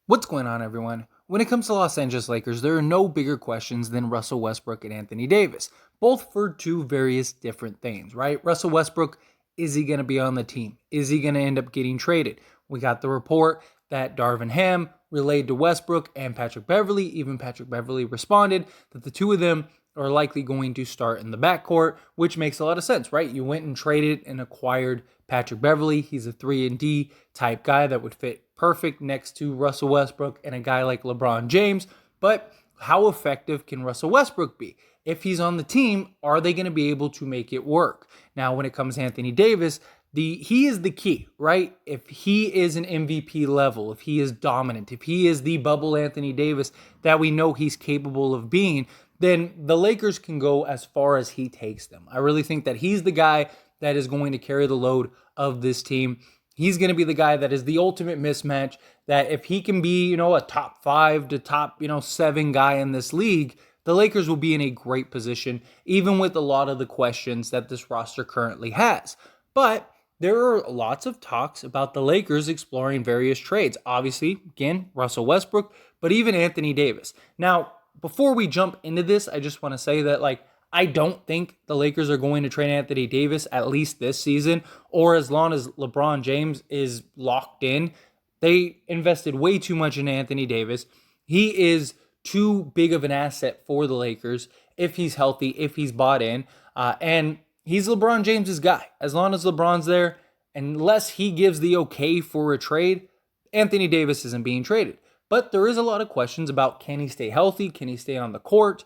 What's going on, everyone? When it comes to Los Angeles Lakers, there are no bigger questions than Russell Westbrook and Anthony Davis, both for two various different things, right? Russell Westbrook, is he going to be on the team? Is he going to end up getting traded? We got the report that Darvin Ham relayed to Westbrook and Patrick Beverley. Even Patrick Beverley responded that the two of them are likely going to start in the backcourt, which makes a lot of sense, right? You went and traded and acquired Patrick Beverley. He's a 3-and-D type guy that would fit perfect next to Russell Westbrook and a guy like LeBron James. But how effective can Russell Westbrook be? If he's on the team, are they going to be able to make it work? Now, when it comes to Anthony Davis, he is the key, right? If he is an MVP level, if he is dominant, if he is the bubble Anthony Davis that we know he's capable of being, then the Lakers can go as far as he takes them. I really think that he's the guy that is going to carry the load of this team. He's going to be the guy that is the ultimate mismatch, that if he can be, a top 5 to top, 7 guy in this league, the Lakers will be in a great position, even with a lot of the questions that this roster currently has. But there are lots of talks about the Lakers exploring various trades. Obviously, again, Russell Westbrook, but even Anthony Davis. Now, before we jump into this, I just want to say that, I don't think the Lakers are going to trade Anthony Davis at least this season, or as long as LeBron James is locked in. They invested way too much in Anthony Davis. He is too big of an asset for the Lakers if he's healthy, if he's bought in, and he's LeBron James's guy. As long as LeBron's there, unless he gives the okay for a trade, Anthony Davis isn't being traded. But there is a lot of questions about, can he stay healthy? Can he stay on the court?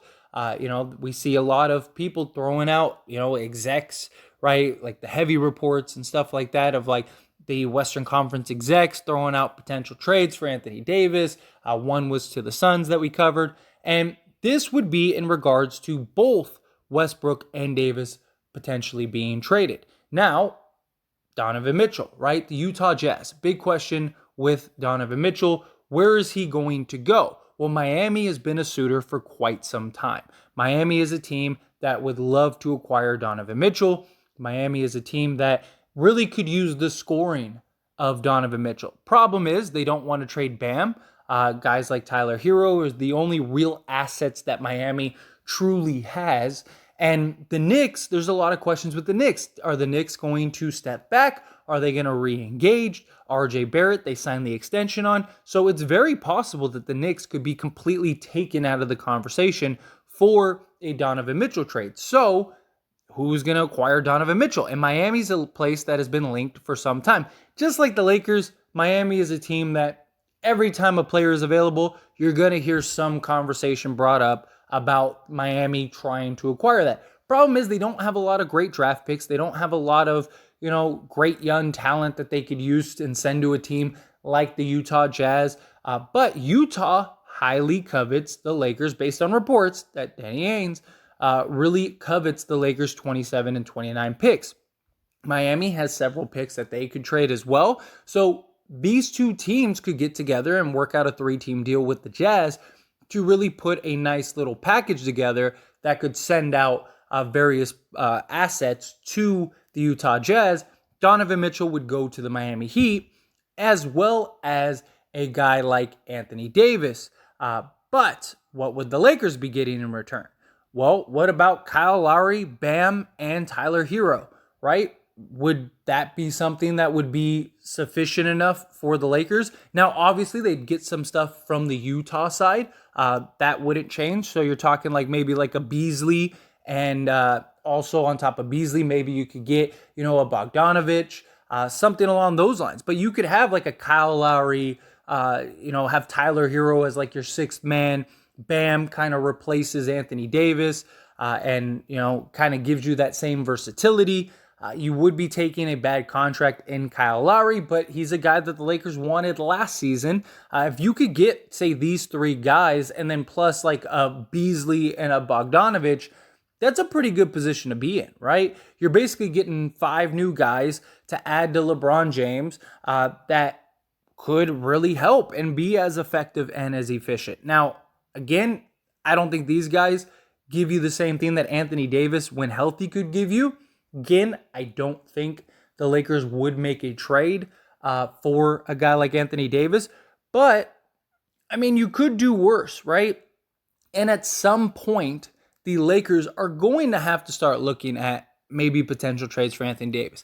We see a lot of people throwing out, execs, right? Like the heavy reports and stuff like that of the Western Conference execs throwing out potential trades for Anthony Davis. One was to the Suns that we covered. And this would be in regards to both Westbrook and Davis potentially being traded. Now, Donovan Mitchell, right? The Utah Jazz. Big question with Donovan Mitchell. Where is he going to go? Well, Miami has been a suitor for quite some time. Miami is a team that would love to acquire Donovan Mitchell. Miami is a team that really could use the scoring of Donovan Mitchell. Problem is, they don't want to trade Bam. Guys like Tyler Hero is the only real assets that Miami truly has. And the Knicks, there's a lot of questions with the Knicks. Are the Knicks going to step back? Are they going to re-engage? RJ Barrett, they signed the extension on. So it's very possible that the Knicks could be completely taken out of the conversation for a Donovan Mitchell trade. So who's going to acquire Donovan Mitchell? And Miami's a place that has been linked for some time. Just like the Lakers, Miami is a team that every time a player is available, you're going to hear some conversation brought up about Miami trying to acquire that. Problem is, they don't have a lot of great draft picks. They don't have a lot of, great young talent that they could use and send to a team like the Utah Jazz. But Utah highly covets the Lakers based on reports that Danny Ainge really covets the Lakers' 27 and 29 picks. Miami has several picks that they could trade as well. So these two teams could get together and work out a 3-team deal with the Jazz to really put a nice little package together that could send out various assets to the Utah Jazz. Donovan Mitchell would go to the Miami Heat, as well as a guy like Anthony Davis. But what would the Lakers be getting in return? Well, what about Kyle Lowry, Bam, and Tyler Hero, right? Would that be something that would be sufficient enough for the Lakers? Now, obviously, they'd get some stuff from the Utah side. That wouldn't change. So you're talking maybe a Beasley, and also on top of Beasley, maybe you could get, a Bogdanovich, something along those lines. But you could have a Kyle Lowry, have Tyler Hero as your sixth man. Bam kind of replaces Anthony Davis and, kind of gives you that same versatility. You would be taking a bad contract in Kyle Lowry, but he's a guy that the Lakers wanted last season. If you could get, say, these 3 guys and then plus a Beasley and a Bogdanovich, that's a pretty good position to be in, right? You're basically getting 5 new guys to add to LeBron James that could really help and be as effective and as efficient. Now, again, I don't think these guys give you the same thing that Anthony Davis, when healthy, could give you. Again, I don't think the Lakers would make a trade for a guy like Anthony Davis, but I mean, you could do worse, right? And at some point, the Lakers are going to have to start looking at maybe potential trades for Anthony Davis,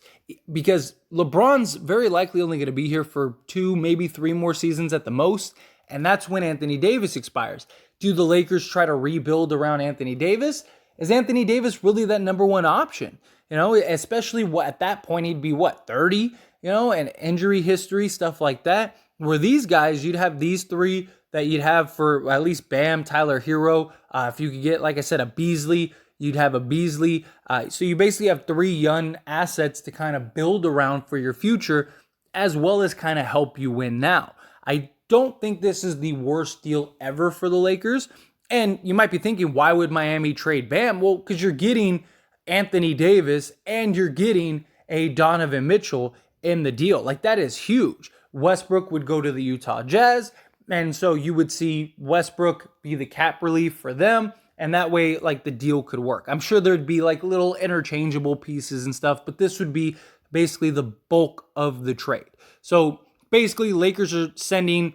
because LeBron's very likely only going to be here for 2, maybe 3 more seasons at the most. And that's when Anthony Davis expires. Do the Lakers try to rebuild around Anthony Davis? Is Anthony Davis really that number one option? Especially at that point, he'd be 30, and injury history, stuff like that. Where these guys, you'd have these 3 that you'd have for at least Bam, Tyler Hero. If you could get, like I said, a Beasley, you'd have a Beasley. So you basically have 3 young assets to kind of build around for your future, as well as kind of help you win now. I don't think this is the worst deal ever for the Lakers. And you might be thinking, why would Miami trade Bam? Well, because you're getting Anthony Davis and you're getting a Donovan Mitchell in the deal. Like, that is huge. Westbrook would go to the Utah Jazz, and so you would see Westbrook be the cap relief for them, and that way, like, the deal could work. I'm sure there'd be like little interchangeable pieces and stuff, but this would be basically the bulk of the trade. So basically, Lakers are sending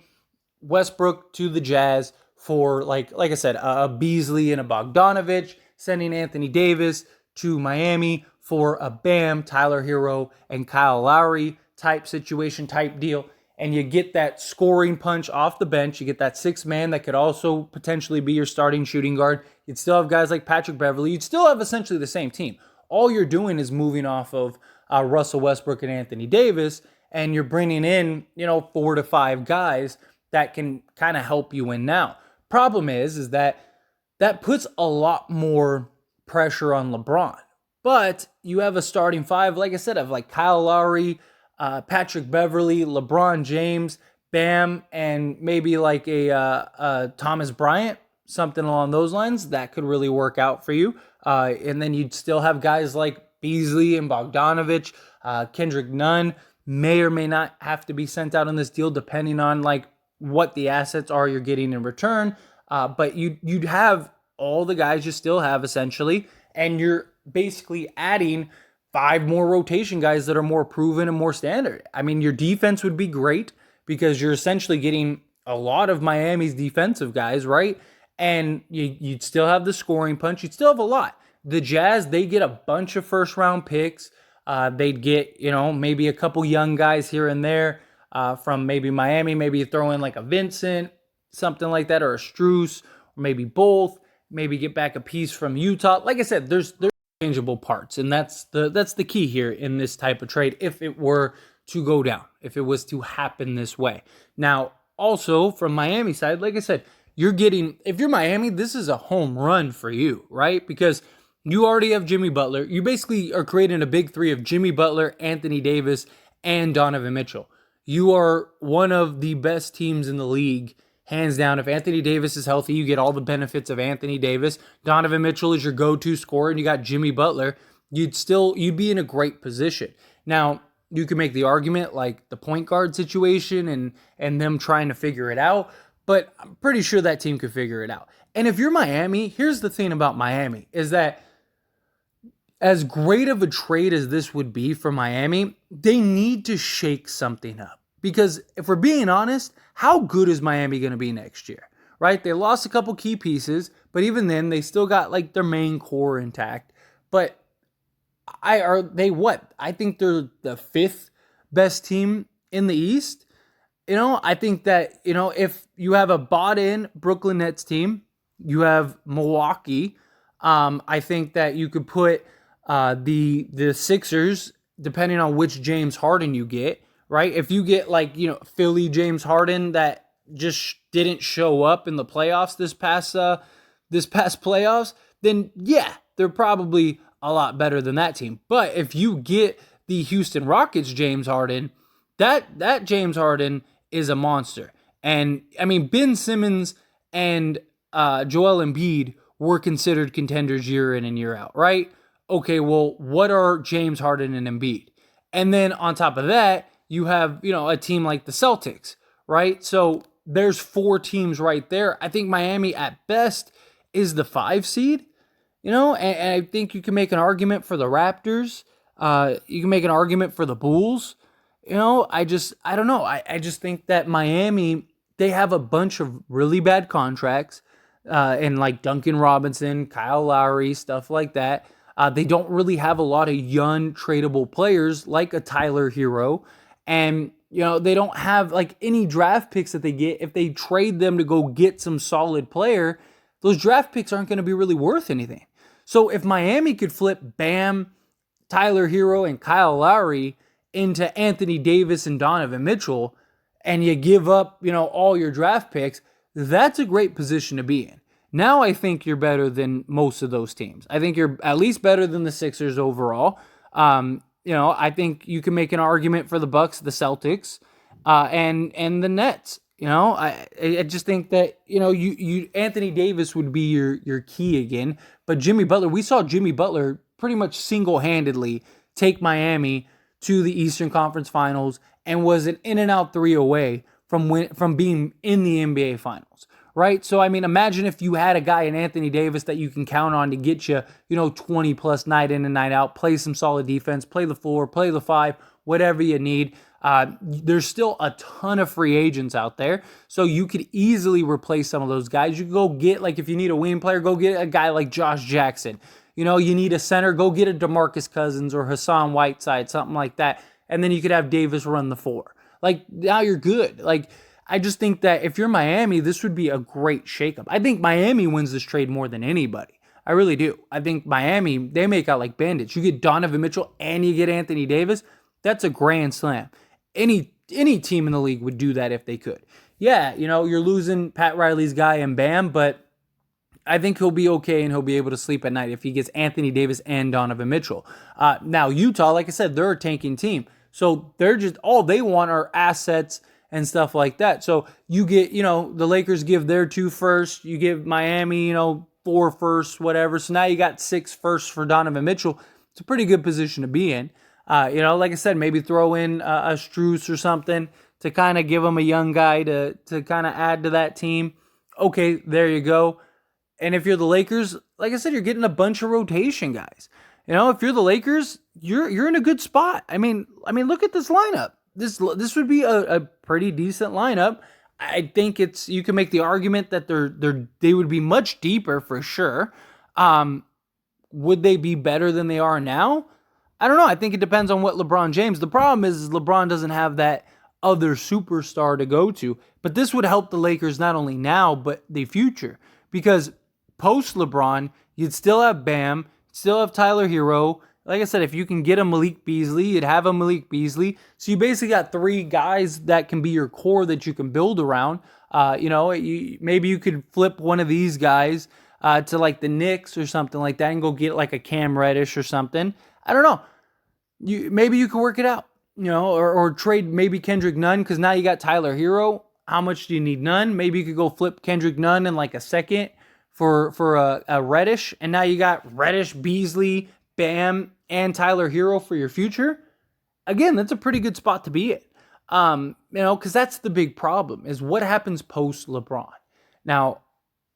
Westbrook to the Jazz for, like I said, a Beasley and a Bogdanovich, sending Anthony Davis to Miami for a Bam, Tyler Hero, and Kyle Lowry type situation, type deal. And you get that scoring punch off the bench. You get that 6th man that could also potentially be your starting shooting guard. You'd still have guys like Patrick Beverley. You'd still have essentially the same team. All you're doing is moving off of Russell Westbrook and Anthony Davis, and you're bringing in, 4 to 5 guys that can kind of help you win now. Problem is that puts a lot more pressure on LeBron. But you have a starting 5, like I said, of like Kyle Lowry, Patrick Beverley, LeBron James, Bam, and maybe like a Thomas Bryant, something along those lines. That could really work out for you. And then you'd still have guys like Beasley and Bogdanovich. Kendrick Nunn may or may not have to be sent out on this deal, depending on like what the assets are you're getting in return. But you'd have all the guys you still have essentially, and you're basically adding 5 more rotation guys that are more proven and more standard. I mean, your defense would be great because you're essentially getting a lot of Miami's defensive guys, right? And you'd still have the scoring punch. You'd still have a lot. The Jazz, they get a bunch of first-round picks. They'd get, maybe a couple young guys here and there from maybe Miami. Maybe you throw in like a Vincent, something like that, or a Strus, or maybe both. Maybe get back a piece from Utah. Like I said, there's changeable parts, and that's the key here in this type of trade if it were to go down, if it was to happen this way. Now, also from Miami side, like I said, if you're Miami, this is a home run for you, right? Because you already have Jimmy Butler. You basically are creating a big 3 of Jimmy Butler, Anthony Davis, and Donovan Mitchell. You are one of the best teams in the league, hands down. If Anthony Davis is healthy, you get all the benefits of Anthony Davis. Donovan Mitchell is your go-to scorer, and you got Jimmy Butler. You'd be in a great position. Now, you can make the argument like the point guard situation and them trying to figure it out, but I'm pretty sure that team could figure it out. And if you're Miami, here's the thing about Miami, is that as great of a trade as this would be for Miami, they need to shake something up. Because if we're being honest, how good is Miami going to be next year, right? They lost a couple key pieces, but even then, they still got like their main core intact. But I think they're the 5th best team in the East. I think that, if you have a bought-in Brooklyn Nets team, you have Milwaukee. I think that you could put the Sixers, depending on which James Harden you get, right? If you get like, Philly James Harden that just didn't show up in the playoffs this past playoffs, then yeah, they're probably a lot better than that team. But if you get the Houston Rockets James Harden, that James Harden is a monster. And I mean, Ben Simmons and Joel Embiid were considered contenders year in and year out, right? Okay, well, what are James Harden and Embiid? And then on top of that, you have, a team like the Celtics, right? So there's 4 teams right there. I think Miami at best is the 5 seed, and I think you can make an argument for the Raptors. You can make an argument for the Bulls. I don't know. I just think that Miami they have a bunch of really bad contracts, and like Duncan Robinson, Kyle Lowry, stuff like that. They don't really have a lot of young tradable players like a Tyler Hero. And, they don't have like any draft picks that they get. If they trade them to go get some solid player, those draft picks aren't going to be really worth anything. So if Miami could flip Bam, Tyler Hero, and Kyle Lowry into Anthony Davis and Donovan Mitchell, and you give up, all your draft picks, that's a great position to be in. Now I think you're better than most of those teams. I think you're at least better than the Sixers overall. I think you can make an argument for the Bucks, the Celtics, and the Nets. I just think that you Anthony Davis would be your key again, but Jimmy Butler. We saw Jimmy Butler pretty much single-handedly take Miami to the Eastern Conference Finals and was an in-and-out three away from being in the NBA Finals, right? So, I mean, imagine if you had a guy in Anthony Davis that you can count on to get you, 20-plus night in and night out, play some solid defense, play the 4, play the 5, whatever you need. There's still a ton of free agents out there, so you could easily replace some of those guys. You could go get, like, if you need a wing player, go get a guy like Josh Jackson. You need a center, go get a DeMarcus Cousins or Hassan Whiteside, something like that. And then you could have Davis run the 4. Like, now you're good. Like, I just think that if you're Miami, this would be a great shakeup. I think Miami wins this trade more than anybody. I really do. I think Miami, they make out like bandits. You get Donovan Mitchell and you get Anthony Davis. That's a grand slam. Any team in the league would do that if they could. Yeah, you're losing Pat Riley's guy and Bam, but I think he'll be okay and he'll be able to sleep at night if he gets Anthony Davis and Donovan Mitchell. Now, Utah, like I said, they're a tanking team. So they're just, all they want are assets and stuff like that. So you get, the Lakers give their 2 firsts. You give Miami, 4 firsts, whatever. So now you got 6 firsts for Donovan Mitchell. It's a pretty good position to be in. Like I said, maybe throw in a Strus or something to kind of give him a young guy to kind of add to that team. Okay, there you go. And if you're the Lakers, like I said, you're getting a bunch of rotation guys. If you're the Lakers, you're in a good spot. I mean, look at this lineup. This would be a pretty decent lineup. I think you can make the argument that they would be much deeper for sure. Would they be better than they are now? I don't know. I think it depends on what LeBron James. The problem is LeBron doesn't have that other superstar to go to. But this would help the Lakers not only now, but the future. Because post LeBron, you'd still have Bam, still have Tyler Hero. Like I said, if you can get a Malik Beasley, you'd have a Malik Beasley. So you basically got 3 guys that can be your core that you can build around. Maybe you could flip one of these guys to like the Knicks or something like that and go get like a Cam Reddish or something. I don't know. Maybe you could work it out, or trade maybe Kendrick Nunn because now you got Tyler Hero. How much do you need Nunn? Maybe you could go flip Kendrick Nunn in like a second for a Reddish, and now you got Reddish, Beasley, Bam, and Tyler Hero for your future. Again, that's a pretty good spot to be in. Because that's the big problem is what happens post LeBron. Now,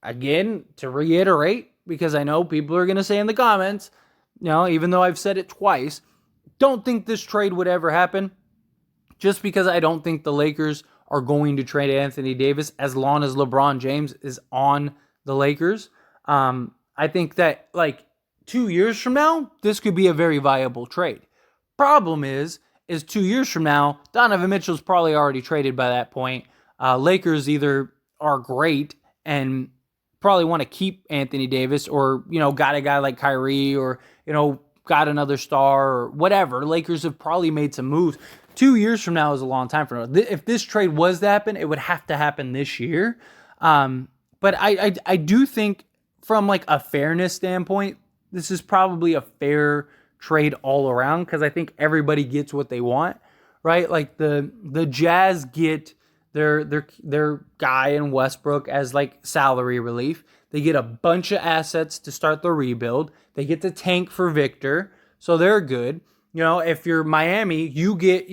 again, to reiterate, because I know people are going to say in the comments, even though I've said it twice, don't think this trade would ever happen. Just because I don't think the Lakers are going to trade Anthony Davis as long as LeBron James is on the Lakers. I think that 2 years from now, this could be a very viable trade. Problem is 2 years from now, Donovan Mitchell's probably already traded by that point. Lakers either are great and probably want to keep Anthony Davis or, got a guy like Kyrie or, got another star or whatever. Lakers have probably made some moves. 2 years from now is a long time from now. If this trade was to happen, it would have to happen this year. But I do think from a fairness standpoint, this is probably a fair trade all around because I think everybody gets what they want, right? Like the Jazz get their guy in Westbrook as salary relief. They get a bunch of assets to start the rebuild. They get the tank for Victor, so they're good. If you're Miami, you get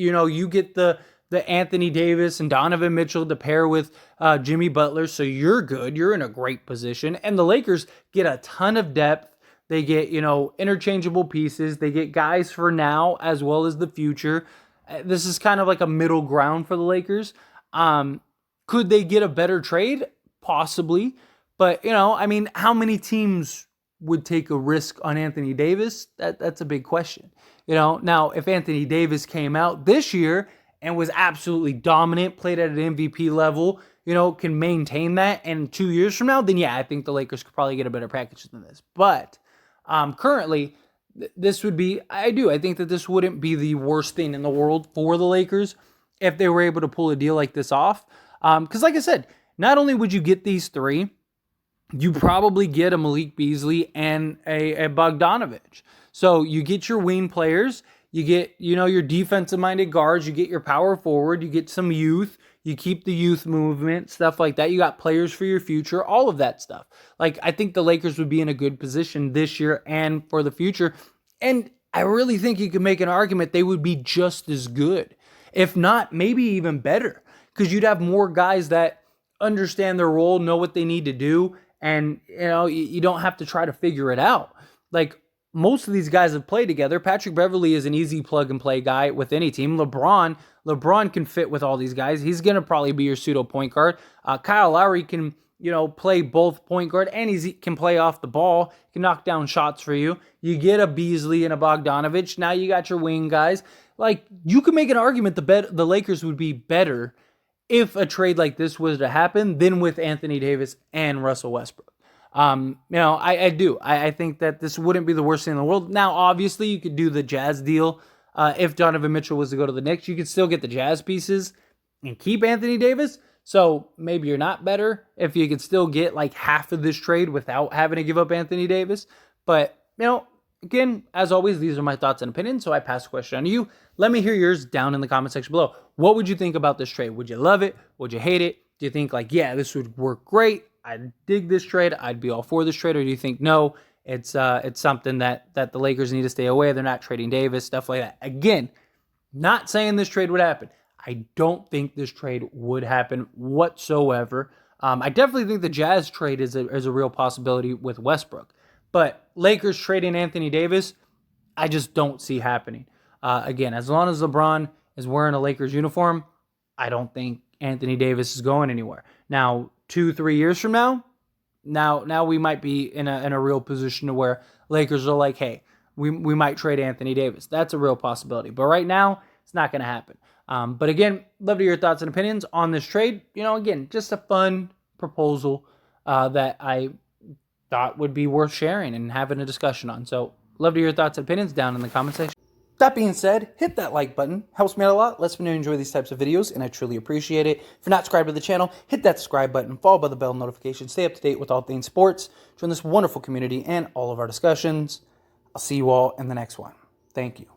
the Anthony Davis and Donovan Mitchell to pair with Jimmy Butler, so you're good. You're in a great position. And the Lakers get a ton of depth. They get, interchangeable pieces. They get guys for now as well as the future. This is kind of like a middle ground for the Lakers. Could they get a better trade? Possibly. But, I mean, how many teams would take a risk on Anthony Davis? That's a big question. Now, if Anthony Davis came out this year and was absolutely dominant, played at an MVP level, can maintain that, and 2 years from now, then yeah, I think the Lakers could probably get a better package than this. But currently, this would be, I think that this wouldn't be the worst thing in the world for the Lakers if they were able to pull a deal like this off. Because like I said, not only would you get these three, you probably get a Malik Beasley and a Bogdanovich. So you get your wing players, you get, your defensive-minded guards, you get your power forward, you get some youth, you keep the youth movement, stuff like that. You got players for your future, all of that stuff. Like, I think the Lakers would be in a good position this year and for the future. And I really think you could make an argument they would be just as good. If not, maybe even better. Because you'd have more guys that understand their role, know what they need to do, and, you don't have to try to figure it out. Like, most of these guys have played together. Patrick Beverley is an easy plug-and-play guy with any team. LeBron can fit with all these guys. He's going to probably be your pseudo point guard. Kyle Lowry can, play both point guard, and he can play off the ball. He can knock down shots for you. You get a Beasley and a Bogdanovich. Now you got your wing guys. Like, you could make an argument the Lakers would be better if a trade like this was to happen than with Anthony Davis and Russell Westbrook. I do. I think that this wouldn't be the worst thing in the world. Now, obviously, you could do the Jazz deal. If Donovan Mitchell was to go to the Knicks, you could still get the Jazz pieces and keep Anthony Davis. So maybe you're not better if you could still get like half of this trade without having to give up Anthony Davis. But, again, as always, these are my thoughts and opinions, so I pass the question on to you. Let me hear yours down in the comment section below. What would you think about this trade? Would you love it? Would you hate it? Do you think like, yeah, this would work great? I'd dig this trade. I'd be all for this trade. Or do you think, no, it's something that the Lakers need to stay away. They're not trading Davis, stuff like that. Again, not saying this trade would happen. I don't think this trade would happen whatsoever. I definitely think the Jazz trade is a real possibility with Westbrook. But Lakers trading Anthony Davis, I just don't see happening. Again, as long as LeBron is wearing a Lakers uniform, I don't think Anthony Davis is going anywhere. Now, 2-3 years from now we might be in a real position to where Lakers are like, hey, we might trade Anthony Davis. That's a real possibility. But right now, it's not going to happen. But again, love to hear your thoughts and opinions on this trade. Again, just a fun proposal that I thought would be worth sharing and having a discussion on. So love to hear your thoughts and opinions down in the comment section. That being said, hit that like button. Helps me out a lot. Lets me know you enjoy these types of videos, and I truly appreciate it. If you're not subscribed to the channel, hit that subscribe button, followed by the bell notification. Stay up to date with all things sports. Join this wonderful community and all of our discussions. I'll see you all in the next one. Thank you.